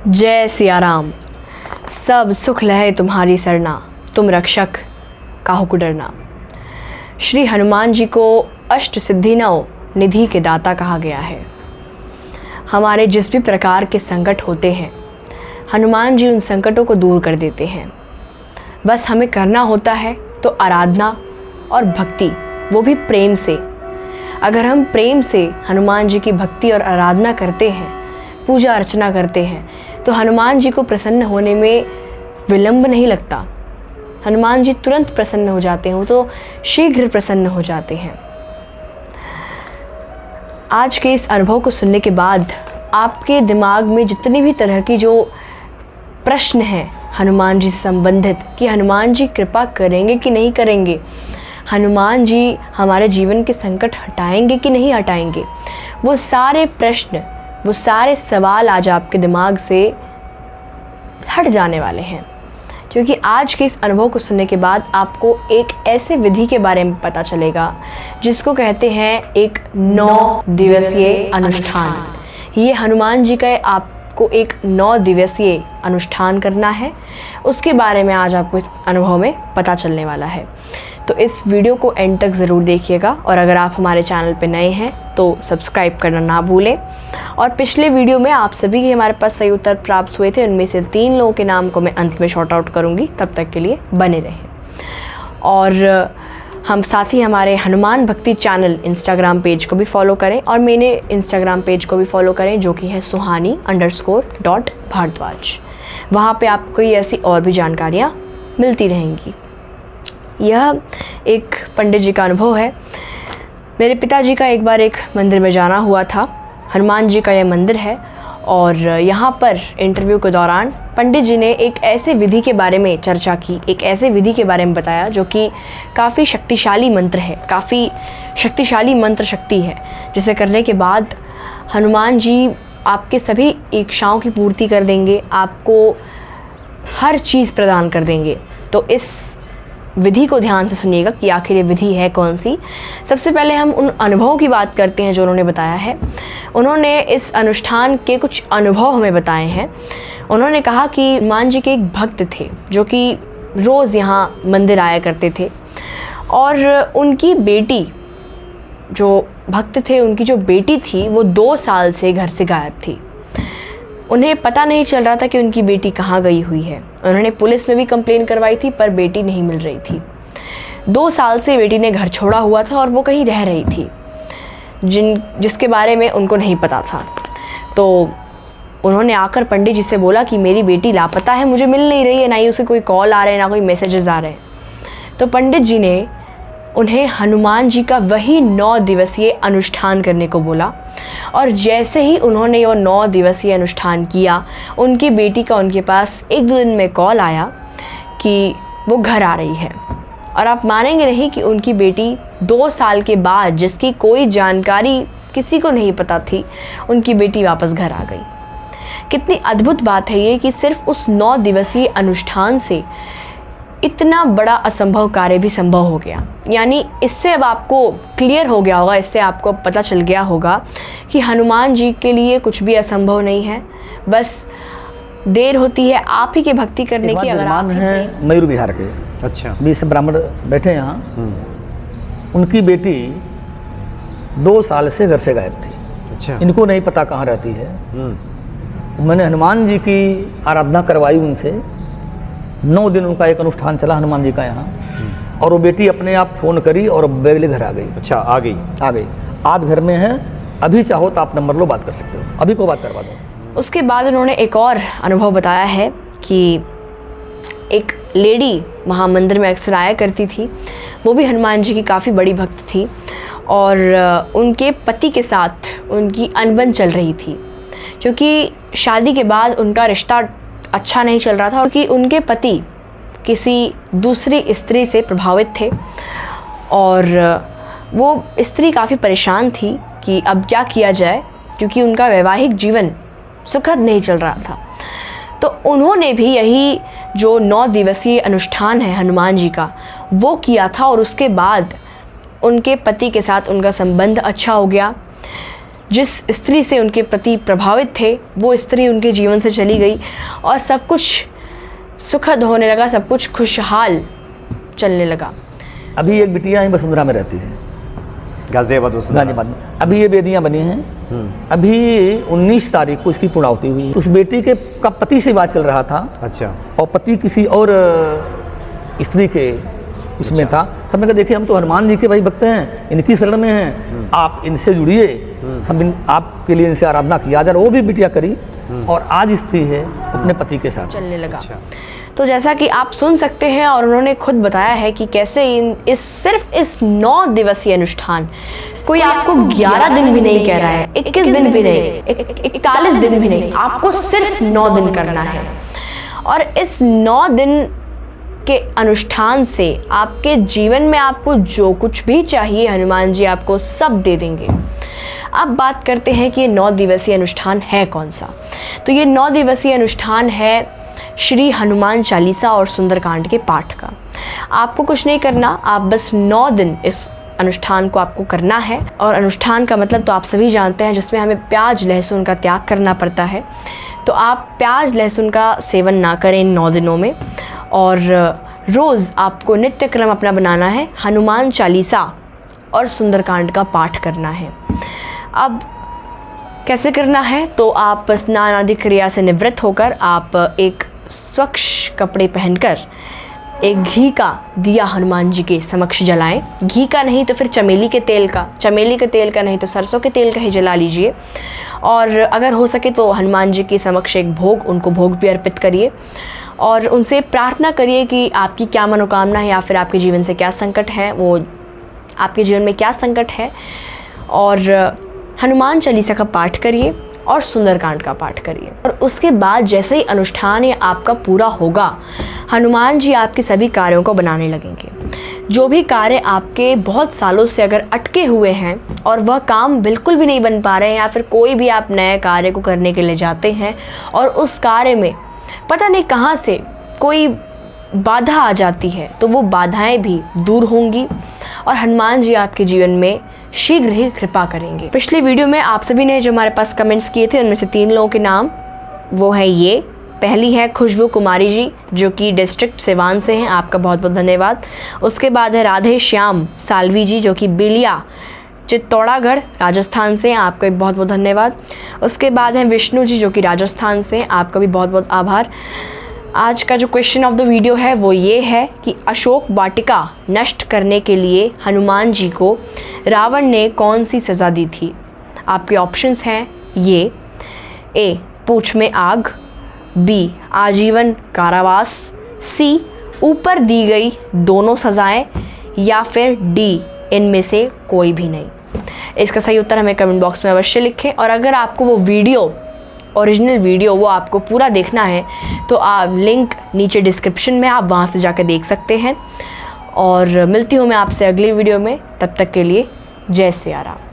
जय सिया राम। सब सुख लहे तुम्हारी सरना, तुम रक्षक काहू को डरना। श्री हनुमान जी को अष्ट सिद्धि नौ निधि के दाता कहा गया है। हमारे जिस भी प्रकार के संकट होते हैं, हनुमान जी उन संकटों को दूर कर देते हैं। बस हमें करना होता है तो आराधना और भक्ति, वो भी प्रेम से। अगर हम प्रेम से हनुमान जी की भक्ति और आराधना करते हैं, पूजा अर्चना करते हैं, तो हनुमान जी को प्रसन्न होने में विलंब नहीं लगता। हनुमान जी तुरंत प्रसन्न हो जाते हैं, तो शीघ्र प्रसन्न हो जाते हैं। आज के इस अनुभव को सुनने के बाद आपके दिमाग में जितनी भी तरह की जो प्रश्न हैं हनुमान जी से संबंधित, कि हनुमान जी कृपा करेंगे कि नहीं करेंगे, हनुमान जी हमारे जीवन के संकट हटाएंगे कि नहीं हटाएंगे, वो सारे प्रश्न, वो सारे सवाल आज आपके दिमाग से हट जाने वाले हैं। क्योंकि आज के इस अनुभव को सुनने के बाद आपको एक ऐसे विधि के बारे में पता चलेगा जिसको कहते हैं एक 9 दिवसीय अनुष्ठान। ये हनुमान जी का आपको एक 9 दिवसीय अनुष्ठान करना है, उसके बारे में आज आपको इस अनुभव में पता चलने वाला है। तो इस वीडियो को एंड तक ज़रूर देखिएगा, और अगर आप हमारे चैनल पर नए हैं तो सब्सक्राइब करना ना भूलें। और पिछले वीडियो में आप सभी के हमारे पास सही उत्तर प्राप्त हुए थे, उनमें से 3 लोगों के नाम को मैं अंत में शॉर्ट आउट करूँगी। तब तक के लिए बने रहें। और हम साथ ही हमारे हनुमान भक्ति चैनल इंस्टाग्राम पेज को भी फॉलो करें, और मेरे इंस्टाग्राम पेज को भी फॉलो करें, जो कि है suhani_भारद्वाज। वहाँ पे आपको ये ऐसी और भी जानकारियाँ मिलती रहेंगी। यह एक पंडित जी का अनुभव है। मेरे पिताजी का एक बार एक मंदिर में जाना हुआ था। हनुमान जी का यह मंदिर है, और यहाँ पर इंटरव्यू के दौरान पंडित जी ने एक ऐसे विधि के बारे में चर्चा की, एक ऐसे विधि के बारे में बताया जो कि काफ़ी शक्तिशाली मंत्र है, काफ़ी शक्तिशाली मंत्र शक्ति है, जिसे करने के बाद हनुमान जी आपके सभी इच्छाओं की पूर्ति कर देंगे, आपको हर चीज़ प्रदान कर देंगे। तो इस विधि को ध्यान से सुनिएगा कि आखिर ये विधि है कौन सी। सबसे पहले हम उन अनुभवों की बात करते हैं जो उन्होंने बताया है। उन्होंने इस अनुष्ठान के कुछ अनुभव हमें बताए हैं। उन्होंने कहा कि हनुमान जी के एक भक्त थे जो कि रोज़ यहाँ मंदिर आया करते थे, और उनकी बेटी, जो भक्त थे, उनकी जो बेटी थी वो 2 साल से घर से गायब थी। उन्हें पता नहीं चल रहा था कि उनकी बेटी कहाँ गई हुई है। उन्होंने पुलिस में भी कंप्लेन करवाई थी, पर बेटी नहीं मिल रही थी। 2 साल से बेटी ने घर छोड़ा हुआ था और वो कहीं रह रही थी जिसके बारे में उनको नहीं पता था। तो उन्होंने आकर पंडित जी से बोला कि मेरी बेटी लापता है, मुझे मिल नहीं रही है, ना ही उसे कोई कॉल आ रहे हैं, ना कोई मैसेजेस आ रहे हैं। तो पंडित जी ने उन्हें हनुमान जी का वही 9 दिवसीय अनुष्ठान करने को बोला, और जैसे ही उन्होंने वो 9 दिवसीय अनुष्ठान किया, उनकी बेटी का उनके पास 1-2 दिन में कॉल आया कि वो घर आ रही है। और आप मानेंगे नहीं कि उनकी बेटी 2 साल के बाद, जिसकी कोई जानकारी किसी को नहीं पता थी, उनकी बेटी वापस घर आ गई। कितनी अद्भुत बात है ये कि सिर्फ उस 9 दिवसीय अनुष्ठान से इतना बड़ा असंभव कार्य भी संभव हो गया। यानी इससे अब आपको क्लियर हो गया होगा, इससे आपको पता चल गया होगा कि हनुमान जी के लिए कुछ भी असंभव नहीं है। बस देर होती है आप ही के भक्ति करने की। अगर आप हैं मयूर विहार के, अच्छा, 20 ब्राह्मण बैठे यहाँ, उनकी बेटी 2 साल से घर से गायब थी। अच्छा, इनको नहीं पता कहाँ रहती है। मैंने हनुमान जी की आराधना करवाई उनसे। 9 दिन उनका एक अनुष्ठान चला हनुमान जी का यहाँ, और वो बेटी अपने आप फ़ोन करी और बेगले घर आ गई। अच्छा, आ गई। आज घर में है। अभी चाहो तो आप नंबर लो, बात कर सकते हो, अभी को बात करवा दो। उसके बाद उन्होंने एक और अनुभव बताया है कि एक लेडी वहाँ मंदिर में अक्सर आया करती थी। वो भी हनुमान जी की काफ़ी बड़ी भक्त थी, और उनके पति के साथ उनकी अनबन चल रही थी, क्योंकि शादी के बाद उनका रिश्ता अच्छा नहीं चल रहा था, और कि उनके पति किसी दूसरी स्त्री से प्रभावित थे, और वो स्त्री काफ़ी परेशान थी कि अब क्या किया जाए, क्योंकि उनका वैवाहिक जीवन सुखद नहीं चल रहा था। तो उन्होंने भी यही जो 9 दिवसीय अनुष्ठान है हनुमान जी का, वो किया था, और उसके बाद उनके पति के साथ उनका संबंध अच्छा हो गया। जिस स्त्री से उनके पति प्रभावित थे वो स्त्री उनके जीवन से चली गई और सब कुछ सुखद होने लगा, सब कुछ खुशहाल चलने लगा। अभी एक बिटिया है वसुंधरा में रहती है, गाजियाबाद में। अभी ये बेदियाँ बनी हैं। अभी 19 तारीख को इसकी पूर्णाहुति हुई। उस बेटी के का पति से बात चल रहा था। अच्छा। और पति किसी और स्त्री के उसमें था। तब मैं कहा देखिए हम तो हनुमान जी के भाई भक्त हैं, इनकी शरण में हैं, आप इनसे जुड़िए, हम आपके लिए इनसे आराधना किया जा रहा। वो भी बिटिया करी और आज स्त्री है अपने पति के साथ चलने लगा। तो जैसा कि आप सुन सकते हैं और उन्होंने खुद बताया है कि कैसे सिर्फ इस 9 दिवसीय अनुष्ठान, कोई आपको 11 दिन भी नहीं कह रहा है, 21 दिन भी नहीं, 41 दिन भी नहीं, आपको सिर्फ 9 दिन करना है। और इस 9 दिन के अनुष्ठान से आपके जीवन में आपको जो कुछ भी चाहिए हनुमान जी आपको सब दे देंगे। अब बात करते हैं कि ये 9 दिवसीय अनुष्ठान है कौन सा। तो ये 9 दिवसीय अनुष्ठान है श्री हनुमान चालीसा और सुंदरकांड के पाठ का। आपको कुछ नहीं करना, आप बस 9 दिन इस अनुष्ठान को आपको करना है। और अनुष्ठान का मतलब तो आप सभी जानते हैं, जिसमें हमें प्याज लहसुन का त्याग करना पड़ता है। तो आप प्याज लहसुन का सेवन ना करें इन 9 दिनों में। और रोज़ आपको नित्य क्रम अपना बनाना है, हनुमान चालीसा और सुंदरकांड का पाठ करना है। अब कैसे करना है, तो आप स्नान आदि क्रिया से निवृत्त होकर आप एक स्वच्छ कपड़े पहनकर एक घी का दिया हनुमान जी के समक्ष जलाएं। घी का नहीं तो फिर चमेली के तेल का, चमेली के तेल का नहीं तो सरसों के तेल का ही जला लीजिए। और अगर हो सके तो हनुमान जी के समक्ष एक भोग, उनको भोग भी अर्पित करिए और उनसे प्रार्थना करिए कि आपकी क्या मनोकामना है या फिर आपके जीवन से क्या संकट है, वो आपके जीवन में क्या संकट है। और हनुमान चालीसा का पाठ करिए और सुंदरकांड का पाठ करिए। और उसके बाद जैसे ही अनुष्ठान ये आपका पूरा होगा, हनुमान जी आपके सभी कार्यों को बनाने लगेंगे। जो भी कार्य आपके बहुत सालों से अगर अटके हुए हैं और वह काम बिल्कुल भी नहीं बन पा रहे हैं, या फिर कोई भी आप नए कार्य को करने के लिए जाते हैं और उस कार्य में पता नहीं कहाँ से कोई बाधा आ जाती है, तो वो बाधाएं भी दूर होंगी और हनुमान जी आपके जीवन में शीघ्र ही कृपा करेंगे। पिछले वीडियो में आप सभी ने जो हमारे पास कमेंट्स किए थे, उनमें से 3 लोगों के नाम वो है ये। पहली है खुशबू कुमारी जी, जो कि डिस्ट्रिक्ट सिवान से हैं, आपका बहुत बहुत धन्यवाद। उसके बाद है राधे श्याम सालवी जी, जो कि बिलिया चित्तौड़ागढ़ राजस्थान से हैं, आपका भी बहुत बहुत धन्यवाद। उसके बाद है विष्णु जी, जो कि राजस्थान से हैं, आपका भी बहुत बहुत आभार। आज का जो क्वेश्चन ऑफ द वीडियो है वो ये है कि अशोक वाटिका नष्ट करने के लिए हनुमान जी को रावण ने कौन सी सज़ा दी थी। आपके ऑप्शंस हैं ये: ए पूंछ में आग, बी आजीवन कारावास, सी ऊपर दी गई दोनों सज़ाएं, या फिर डी इनमें से कोई भी नहीं। इसका सही उत्तर हमें कमेंट बॉक्स में अवश्य लिखें। और अगर आपको वो वीडियो, ओरिजिनल वीडियो, वो आपको पूरा देखना है तो आप लिंक नीचे डिस्क्रिप्शन में, आप वहाँ से जाकर देख सकते हैं। और मिलती हूँ मैं आपसे अगली वीडियो में, तब तक के लिए जय सिया राम।